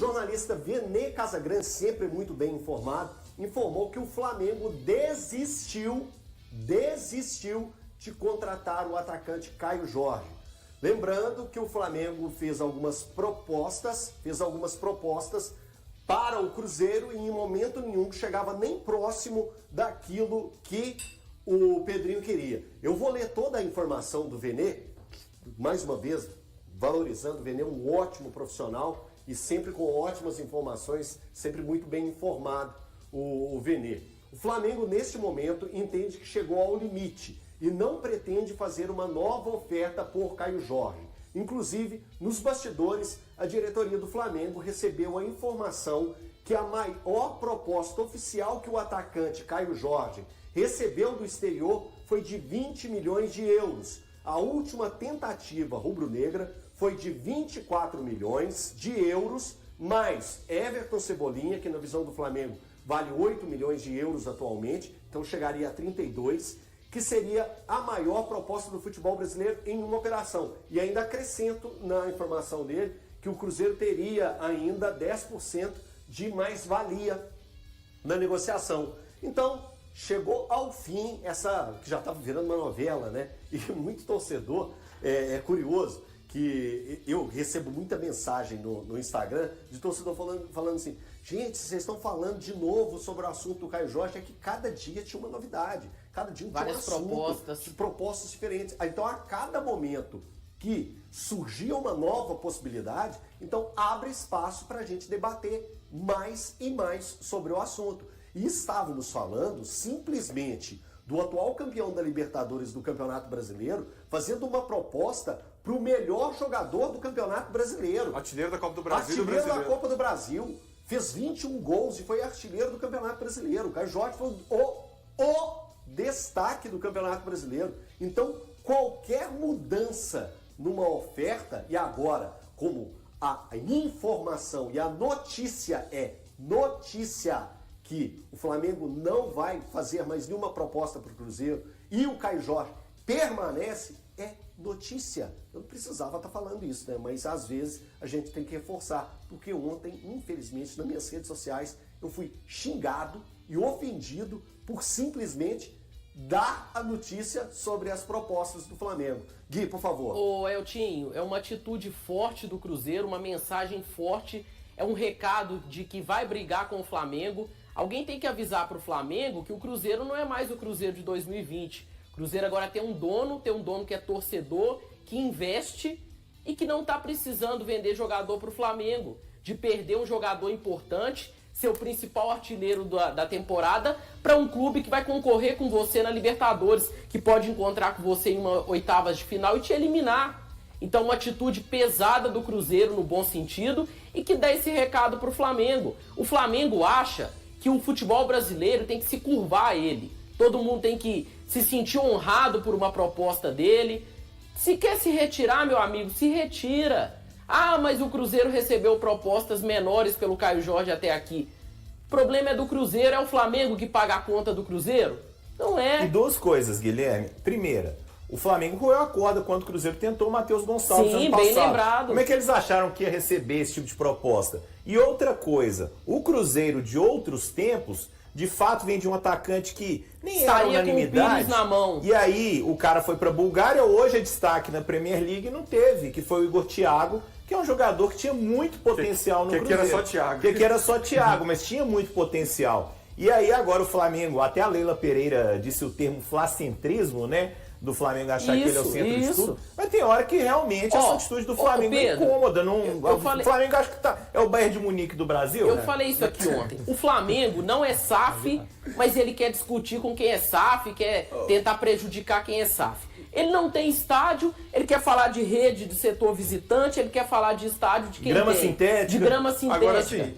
jornalista Venê Casagrande, sempre muito bem informado, informou que o Flamengo desistiu de contratar o atacante Caio Jorge. Lembrando que o Flamengo fez algumas propostas para o Cruzeiro e em momento nenhum chegava nem próximo daquilo que o Pedrinho queria. Eu vou ler toda a informação do Venê, mais uma vez, valorizando o Venê, um ótimo profissional e sempre com ótimas informações, sempre muito bem informado o Venê. O Flamengo, neste momento, entende que chegou ao limite e não pretende fazer uma nova oferta por Caio Jorge. Inclusive, nos bastidores, a diretoria do Flamengo recebeu a informação que a maior proposta oficial que o atacante Caio Jorge recebeu do exterior foi de 20 milhões de euros. A última tentativa rubro-negra foi de 24 milhões de euros, mais Everton Cebolinha, que na visão do Flamengo vale 8 milhões de euros atualmente, então chegaria a 32, que seria a maior proposta do futebol brasileiro em uma operação. E ainda acrescento na informação dele que o Cruzeiro teria ainda 10% de mais-valia na negociação. Então, chegou ao fim essa, que já estava virando uma novela, né? E muito torcedor, é curioso, que eu recebo muita mensagem no Instagram de torcedor falando assim, gente, vocês estão falando de novo sobre o assunto do Caio Jorge, é que cada dia tinha uma novidade, cada dia tinha um assunto, propostas diferentes. Então, a cada momento que surgia uma nova possibilidade, então abre espaço para a gente debater mais e mais sobre o assunto. E estávamos falando simplesmente do atual campeão da Libertadores do Campeonato Brasileiro, fazendo uma proposta para o melhor jogador do Campeonato Brasileiro. Artilheiro da Copa do Brasil. Artilheiro da Copa do Brasil. Fez 21 gols e foi artilheiro do Campeonato Brasileiro. O Caio Jorge foi o destaque do Campeonato Brasileiro. Então, qualquer mudança numa oferta, e agora, como a informação e a notícia que o Flamengo não vai fazer mais nenhuma proposta para o Cruzeiro e o Caio Jorge permanece, é notícia. Eu não precisava estar falando isso, né? Mas às vezes a gente tem que reforçar, porque ontem, infelizmente, nas minhas redes sociais, eu fui xingado e ofendido por simplesmente dar a notícia sobre as propostas do Flamengo. Gui, por favor. Ô, Eltinho, é uma atitude forte do Cruzeiro, uma mensagem forte, é um recado de que vai brigar com o Flamengo. Alguém tem que avisar para o Flamengo que o Cruzeiro não é mais o Cruzeiro de 2020. O Cruzeiro agora tem um dono que é torcedor, que investe e que não está precisando vender jogador para o Flamengo, de perder um jogador importante, seu principal artilheiro da temporada, para um clube que vai concorrer com você na Libertadores, que pode encontrar com você em uma oitavas de final e te eliminar. Então, uma atitude pesada do Cruzeiro, no bom sentido, e que dá esse recado para o Flamengo. O Flamengo acha que o futebol brasileiro tem que se curvar a ele. Todo mundo tem que se sentir honrado por uma proposta dele. Se quer se retirar, meu amigo, se retira. Ah, mas o Cruzeiro recebeu propostas menores pelo Caio Jorge até aqui. O problema é do Cruzeiro, é o Flamengo que paga a conta do Cruzeiro? Não é. E duas coisas, Guilherme. Primeira, o Flamengo roeu a corda quando o Cruzeiro tentou o Matheus Gonçalves ano passado. Sim, bem lembrado. Como é que eles acharam que ia receber esse tipo de proposta? E outra coisa, o Cruzeiro de outros tempos, de fato, vem de um atacante que nem era unanimidade. Com o Pires na mão. E aí, o cara foi pra Bulgária, hoje é destaque na Premier League e não teve, que foi o Igor Thiago, que é um jogador que tinha muito potencial no Cruzeiro. Que era só Thiago. Que era só Thiago, mas tinha muito potencial. E aí, agora o Flamengo, até a Leila Pereira disse o termo flacentrismo, né? Do Flamengo achar que ele é o centro de tudo. Mas tem hora que realmente essa atitude do Flamengo é incômoda. O Flamengo acho que é o Bayern de Munique do Brasil. Eu falei isso aqui ontem. O Flamengo não é SAF, mas ele quer discutir com quem é SAF, quer tentar prejudicar quem é SAF. Ele não tem estádio, ele quer falar de rede, de setor visitante, ele quer falar de estádio de quem grama tem. Sintética. De grama sintética. Agora, assim,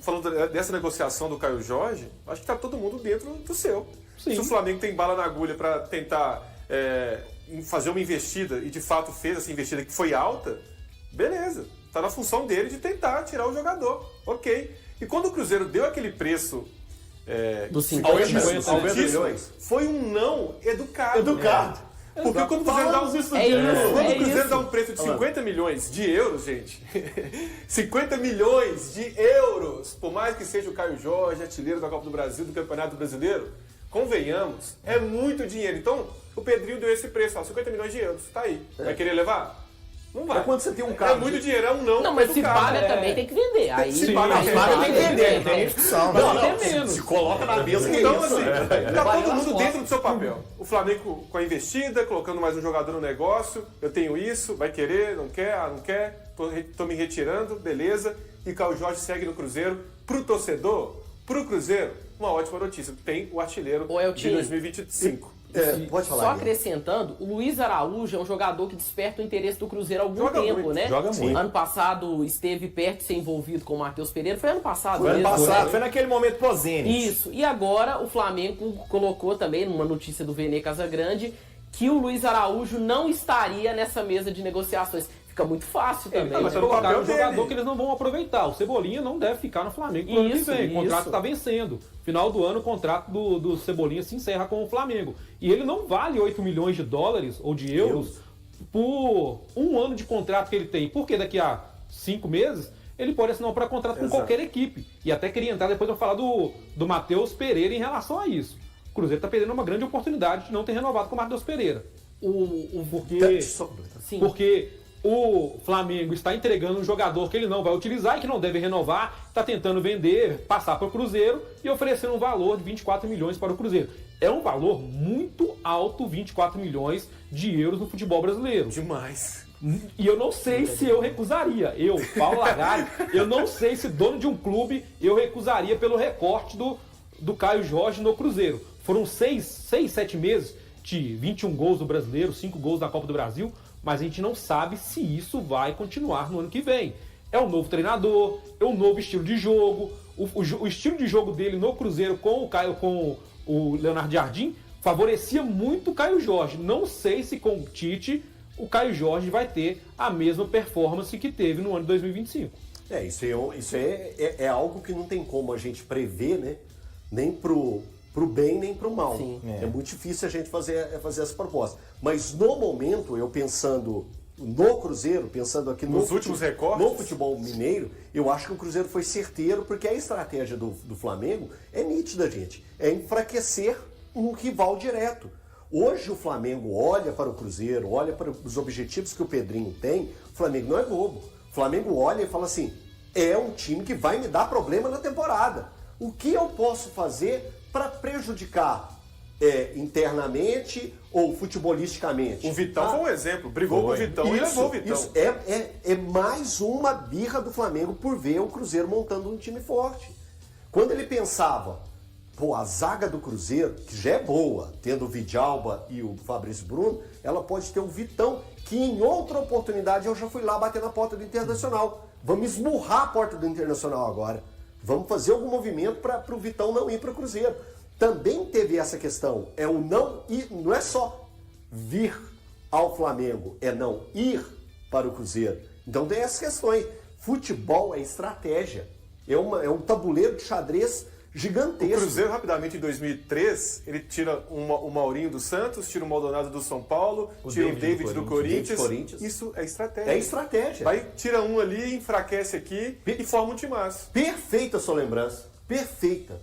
falando dessa negociação do Caio Jorge, acho que tá todo mundo dentro do seu. Sim. Se o Flamengo tem bala na agulha para tentar fazer uma investida, e de fato fez essa investida que foi alta, beleza. Tá na função dele de tentar tirar o jogador. Ok. E quando o Cruzeiro deu aquele preço dos 50 milhões, foi um não educado. Porque quando o Cruzeiro dá quando o Cruzeiro dá um preço de 50 milhões de euros, gente, 50 milhões de euros, por mais que seja o Caio Jorge, artilheiro da Copa do Brasil, do Campeonato Brasileiro, convenhamos, é muito dinheiro. Então, o Pedrinho deu esse preço, ó, 50 milhões de euros, tá aí. Vai querer levar? Não vai. É quando você tem um carro. É muito dinheiro, é um não. Não, mas se paga também tem que vender. Aí, se paga tem que vender, não tem discussão. Se coloca na mesa que então, é isso. assim, tá todo mundo dentro do seu papel. O Flamengo com a investida, colocando mais um jogador no negócio, eu tenho isso, vai querer, não quer, não quer, tô me retirando, beleza. E Caio Jorge segue no Cruzeiro. Pro torcedor, pro Cruzeiro, uma ótima notícia. Tem o artilheiro de 2025. Pode falar. Só acrescentando, o Luiz Araújo é um jogador que desperta o interesse do Cruzeiro há algum tempo, né? Joga muito. Ano passado esteve perto de ser envolvido com o Matheus Pereira. Foi ano passado Foi mesmo, ano passado, né? foi naquele momento pós-Zenit. Isso. E agora o Flamengo colocou também, numa notícia do Vene Casagrande, que o Luiz Araújo não estaria nessa mesa de negociações. Fica muito fácil também. Mas né? colocar um jogador que eles não vão aproveitar. O Cebolinha não deve ficar no Flamengo pro ano que vem. O contrato está vencendo. Final do ano, o contrato do Cebolinha se encerra com o Flamengo. E ele não vale 8 milhões de dólares ou de euros por um ano de contrato que ele tem. Porque daqui a 5 meses ele pode assinar um pré-contrato com qualquer equipe. E até queria entrar depois para falar do Matheus Pereira em relação a isso. O Cruzeiro está perdendo uma grande oportunidade de não ter renovado com o Matheus Pereira. Porque o Flamengo está entregando um jogador que ele não vai utilizar e que não deve renovar, está tentando vender, passar para o Cruzeiro e oferecendo um valor de 24 milhões para o Cruzeiro. É um valor muito alto, 24 milhões de euros no futebol brasileiro. Demais. E eu não sei se eu recusaria. Eu, Paulo Lagarde, eu não sei se dono de um clube eu recusaria pelo recorte do Caio Jorge no Cruzeiro. Foram 7 meses de 21 gols do Brasileiro, 5 gols da Copa do Brasil, mas a gente não sabe se isso vai continuar no ano que vem. É um novo treinador, é um novo estilo de jogo. O estilo de jogo dele no Cruzeiro com o Leonardo Jardim favorecia muito o Caio Jorge. Não sei se com o Tite o Caio Jorge vai ter a mesma performance que teve no ano de 2025. Isso é algo que não tem como a gente prever, né? Nem pro bem nem pro mal. É muito difícil a gente fazer essa proposta. Mas no momento, eu pensando no Cruzeiro, pensando aqui nos últimos recortes, no futebol mineiro, eu acho que o Cruzeiro foi certeiro, porque a estratégia do Flamengo é nítida, gente. É enfraquecer um rival direto. Hoje o Flamengo olha para o Cruzeiro, olha para os objetivos que o Pedrinho tem, o Flamengo não é bobo. O Flamengo olha e fala assim, é um time que vai me dar problema na temporada. O que eu posso fazer para prejudicar internamente ou futebolisticamente? O Vitão foi um exemplo, brigou com o Vitão e levou o Vitão. Isso é mais uma birra do Flamengo por ver o Cruzeiro montando um time forte. Quando ele pensava, a zaga do Cruzeiro, que já é boa, tendo o Vidalba e o Fabrício Bruno, ela pode ter o Vitão, que em outra oportunidade eu já fui lá bater na porta do Internacional. Vamos esmurrar a porta do Internacional agora. Vamos fazer algum movimento para o Vitão não ir para o Cruzeiro. Também teve essa questão. É o não ir, não é só vir ao Flamengo, é não ir para o Cruzeiro. Então tem essas questões. Futebol é estratégia. É um tabuleiro de xadrez gigantesco. O Cruzeiro, rapidamente, em 2003, ele tira o Maurinho do Santos, tira o Maldonado do São Paulo, tira o David do Corinthians. Isso é estratégia. É estratégia. Vai, tira um ali, enfraquece aqui e forma um timaço. Perfeita a sua lembrança. Perfeita.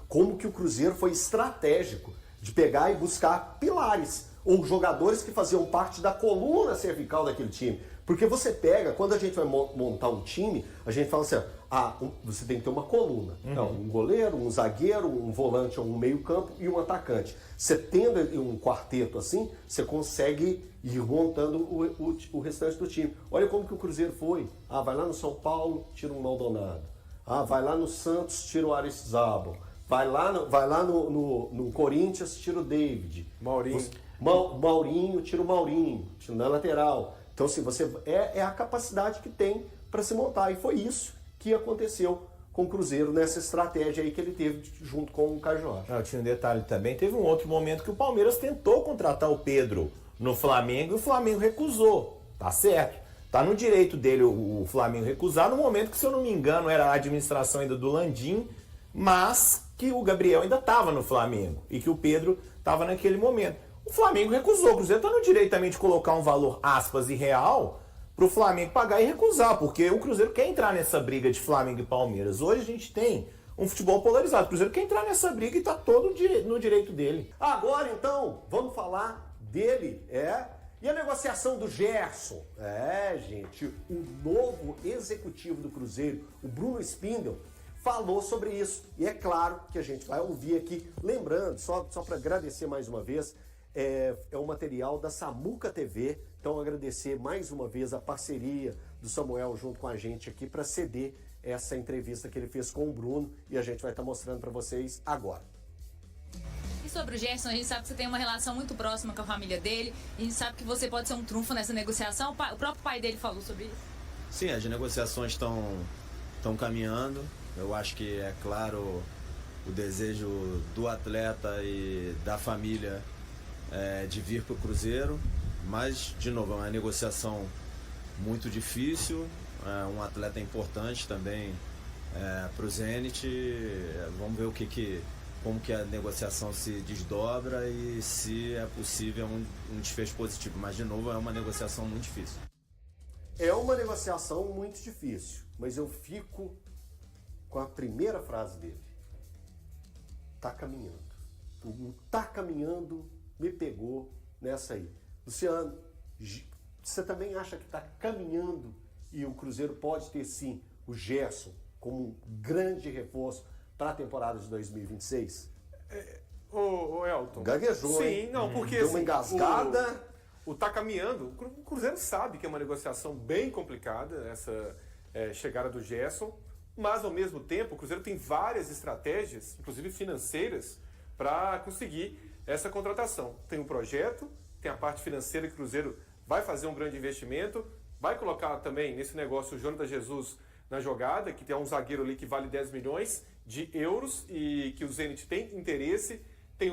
Como que o Cruzeiro foi estratégico de pegar e buscar pilares ou jogadores que faziam parte da coluna cervical daquele time. Porque você pega, quando a gente vai montar um time, a gente fala assim, você tem que ter uma coluna. Então, um goleiro, um zagueiro, um volante ou um meio-campo e um atacante. Você tendo um quarteto assim, você consegue ir montando o restante do time. Olha como que o Cruzeiro foi. Vai lá no São Paulo, tira um Maldonado. Vai lá no Santos, tira o Aristizábal. Vai lá no Corinthians, tira o David. Maurinho, tira o Maurinho, tira na lateral. Então, assim, é a capacidade que tem para se montar. E foi isso que aconteceu com o Cruzeiro nessa estratégia aí que ele teve junto com o Caio Jorge. Tinha um detalhe também. Teve um outro momento que o Palmeiras tentou contratar o Pedro no Flamengo e o Flamengo recusou. Tá certo. Tá no direito dele o Flamengo recusar no momento que, se eu não me engano, era a administração ainda do Landim, mas que o Gabriel ainda estava no Flamengo e que o Pedro estava naquele momento. O Flamengo recusou. O Cruzeiro está no direito também de colocar um valor, aspas, irreal, para o Flamengo pagar e recusar, porque o Cruzeiro quer entrar nessa briga de Flamengo e Palmeiras. Hoje a gente tem um futebol polarizado. O Cruzeiro quer entrar nessa briga e está todo no direito dele. Agora, então, vamos falar dele, E a negociação do Gerson? Gente, o novo executivo do Cruzeiro, o Bruno Spindel, falou sobre isso. E é claro que a gente vai ouvir aqui. Lembrando, só para agradecer mais uma vez, é um material da Samuca TV. Então, agradecer mais uma vez a parceria do Samuel junto com a gente aqui para ceder essa entrevista que ele fez com o Bruno. E a gente vai estar mostrando para vocês agora. E sobre o Gerson, a gente sabe que você tem uma relação muito próxima com a família dele. E a gente sabe que você pode ser um trunfo nessa negociação. O próprio pai dele falou sobre isso. Sim, as negociações estão caminhando. Eu acho que é claro o desejo do atleta e da família de vir para o Cruzeiro. Mas, de novo, é uma negociação muito difícil. Um atleta importante também para o Zenit. Vamos ver como que a negociação se desdobra e se é possível um desfecho positivo. Mas, de novo, é uma negociação muito difícil. É uma negociação muito difícil, mas eu fico com a primeira frase dele. Tá caminhando. O tá caminhando me pegou nessa aí. Luciano, você também acha que tá caminhando e o Cruzeiro pode ter sim o Gerson como um grande reforço para a temporada de 2026? Ô Elton. Gaguejou, Sim, hein? não, porque Deu uma assim, engasgada. O tá caminhando, o Cruzeiro sabe que é uma negociação bem complicada, essa chegada do Gerson, mas ao mesmo tempo o Cruzeiro tem várias estratégias, inclusive financeiras, para conseguir essa contratação. Tem um projeto, tem a parte financeira que o Cruzeiro vai fazer um grande investimento, vai colocar também nesse negócio o Jonathan Jesus na jogada, que tem um zagueiro ali que vale 10 milhões de euros e que o Zenit tem interesse. Tem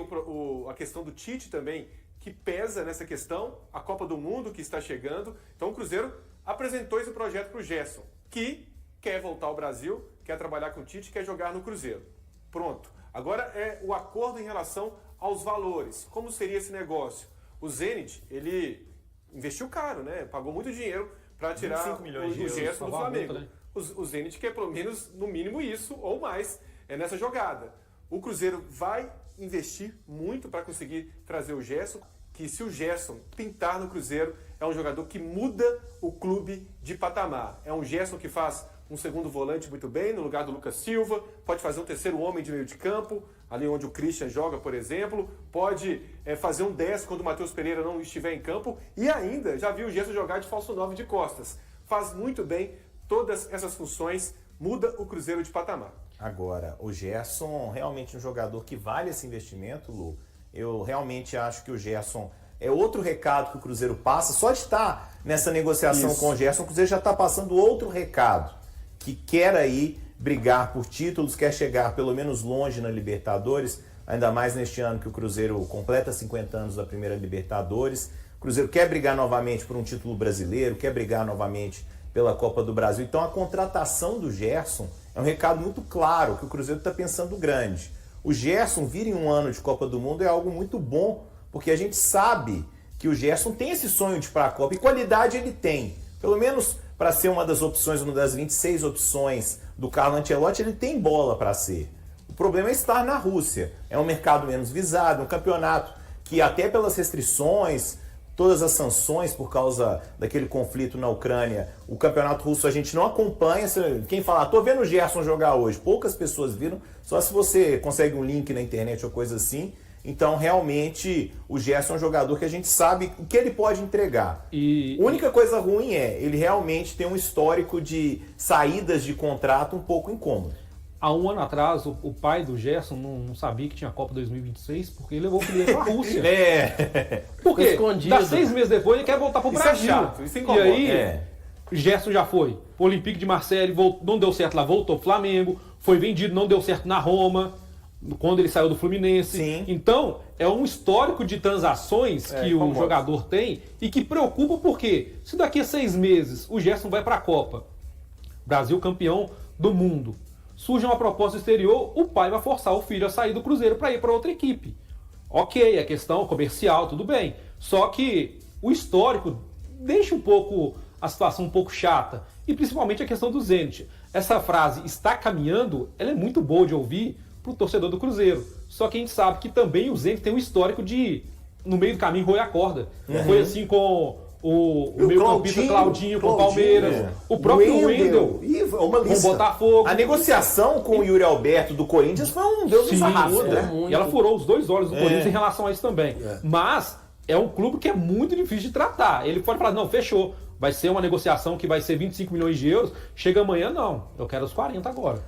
a questão do Tite também, que pesa nessa questão, a Copa do Mundo que está chegando. Então o Cruzeiro apresentou esse projeto para o Gerson, que quer voltar ao Brasil, quer trabalhar com o Tite, quer jogar no Cruzeiro. Pronto. Agora é o acordo em relação aos valores. Como seria esse negócio? O Zenit, ele investiu caro, né? Pagou muito dinheiro para tirar o Gerson do Flamengo. Né? O Zenit quer pelo menos, no mínimo isso, ou mais, nessa jogada. O Cruzeiro vai investir muito para conseguir trazer o Gerson, que se o Gerson pintar no Cruzeiro, é um jogador que muda o clube de patamar. É um Gerson que faz um segundo volante muito bem, no lugar do Lucas Silva, pode fazer um terceiro homem de meio de campo, ali onde o Christian joga, por exemplo, pode fazer um 10 quando o Matheus Pereira não estiver em campo, e ainda já viu o Gerson jogar de falso 9 de costas. Faz muito bem todas essas funções, muda o Cruzeiro de patamar. Agora, o Gerson realmente é um jogador que vale esse investimento, Lu. Eu realmente acho que o Gerson é outro recado que o Cruzeiro passa. Só de estar nessa negociação com o Gerson, o Cruzeiro já está passando outro recado, que quer aí brigar por títulos, quer chegar pelo menos longe na Libertadores, ainda mais neste ano que o Cruzeiro completa 50 anos da primeira Libertadores. O Cruzeiro quer brigar novamente por um título brasileiro, quer brigar novamente pela Copa do Brasil. Então a contratação do Gerson é um recado muito claro que o Cruzeiro está pensando grande. O Gerson vir em um ano de Copa do Mundo é algo muito bom, porque a gente sabe que o Gerson tem esse sonho de ir para a Copa, e qualidade ele tem. Pelo menos para ser uma das opções, uma das 26 opções do Carlo Ancelotti, ele tem bola para ser. O problema é estar na Rússia. É um mercado menos visado, um campeonato que até pelas restrições, todas as sanções por causa daquele conflito na Ucrânia, o campeonato russo a gente não acompanha. Quem fala, tô vendo o Gerson jogar hoje, poucas pessoas viram, só se você consegue um link na internet ou coisa assim. Então, realmente, o Gerson é um jogador que a gente sabe o que ele pode entregar. A única coisa ruim ele realmente tem um histórico de saídas de contrato um pouco incômodo. Há um ano atrás, o pai do Gerson não sabia que tinha Copa 2026, porque ele levou o filho para a Rússia. Porque escondido. 6 meses depois ele quer voltar para o Brasil. Isso é chato, isso incomoda. E aí, Gerson já foi o Olympique de Marseille, não deu certo lá, voltou ao Flamengo, foi vendido, não deu certo na Roma, quando ele saiu do Fluminense. Sim. Então, é um histórico de transações que o jogador tem e que preocupa, porque se daqui a 6 meses o Gerson vai para a Copa, Brasil campeão do mundo, surge uma proposta exterior, o pai vai forçar o filho a sair do Cruzeiro para ir para outra equipe. Ok, é questão comercial, tudo bem. Só que o histórico deixa um pouco a situação um pouco chata. E principalmente a questão do Zenit. Essa frase, está caminhando, ela é muito boa de ouvir para o torcedor do Cruzeiro. Só que a gente sabe que também o Zenit tem um histórico de, no meio do caminho, roer a corda. Foi assim com o meio-campista Claudinho com o Palmeiras, o próprio Wendel com o Botafogo. A negociação com o Yuri Alberto do Corinthians foi um Deus nos acuda. E ela furou os dois olhos do Corinthians em relação a isso também. Mas é um clube que é muito difícil de tratar. Ele pode falar, não, fechou. Vai ser uma negociação que vai ser 25 milhões de euros. Chega amanhã, não. Eu quero os 40 agora.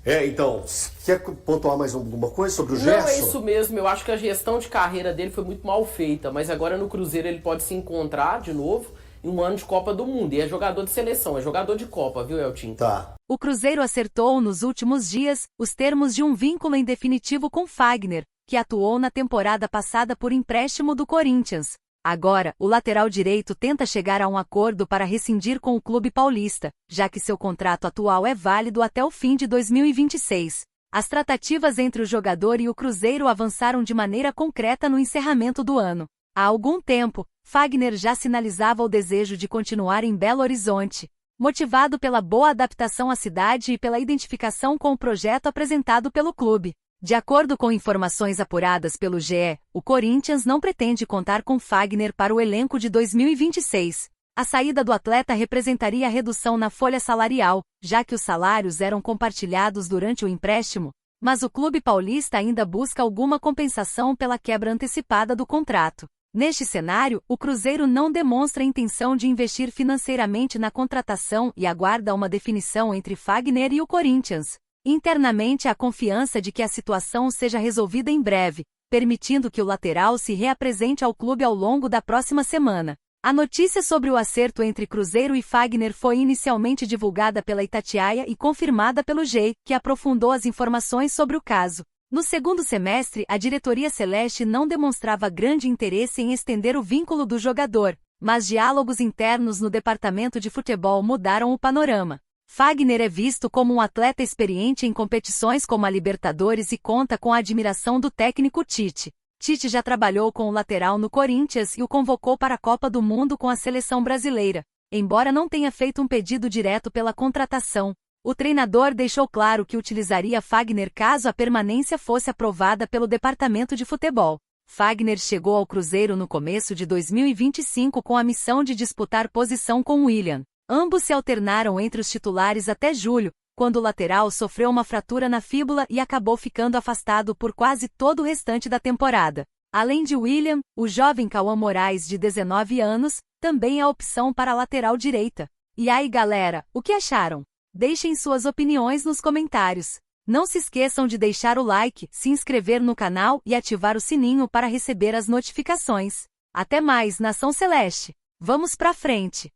Então, quer pontuar mais alguma coisa sobre o Gerson? Não, é isso mesmo. Eu acho que a gestão de carreira dele foi muito mal feita. Mas agora no Cruzeiro ele pode se encontrar de novo em um ano de Copa do Mundo. E é jogador de seleção, é jogador de Copa, viu, Eltinho? Tá. O Cruzeiro acertou nos últimos dias os termos de um vínculo em definitivo com Fagner, que atuou na temporada passada por empréstimo do Corinthians. Agora, o lateral direito tenta chegar a um acordo para rescindir com o clube paulista, já que seu contrato atual é válido até o fim de 2026. As tratativas entre o jogador e o Cruzeiro avançaram de maneira concreta no encerramento do ano. Há algum tempo, Fagner já sinalizava o desejo de continuar em Belo Horizonte, motivado pela boa adaptação à cidade e pela identificação com o projeto apresentado pelo clube. De acordo com informações apuradas pelo GE, o Corinthians não pretende contar com Fagner para o elenco de 2026. A saída do atleta representaria redução na folha salarial, já que os salários eram compartilhados durante o empréstimo, mas o clube paulista ainda busca alguma compensação pela quebra antecipada do contrato. Neste cenário, o Cruzeiro não demonstra intenção de investir financeiramente na contratação e aguarda uma definição entre Fagner e o Corinthians. Internamente, há confiança de que a situação seja resolvida em breve, permitindo que o lateral se reapresente ao clube ao longo da próxima semana. A notícia sobre o acerto entre Cruzeiro e Fagner foi inicialmente divulgada pela Itatiaia e confirmada pelo GE, que aprofundou as informações sobre o caso. No segundo semestre, a diretoria celeste não demonstrava grande interesse em estender o vínculo do jogador, mas diálogos internos no departamento de futebol mudaram o panorama. Fagner é visto como um atleta experiente em competições como a Libertadores e conta com a admiração do técnico Tite. Tite já trabalhou com o lateral no Corinthians e o convocou para a Copa do Mundo com a seleção brasileira, embora não tenha feito um pedido direto pela contratação. O treinador deixou claro que utilizaria Fagner caso a permanência fosse aprovada pelo departamento de futebol. Fagner chegou ao Cruzeiro no começo de 2025 com a missão de disputar posição com William. Ambos se alternaram entre os titulares até julho, quando o lateral sofreu uma fratura na fíbula e acabou ficando afastado por quase todo o restante da temporada. Além de William, o jovem Cauã Moraes, de 19 anos, também é opção para a lateral direita. E aí, galera, o que acharam? Deixem suas opiniões nos comentários. Não se esqueçam de deixar o like, se inscrever no canal e ativar o sininho para receber as notificações. Até mais, Nação Celeste! Vamos pra frente!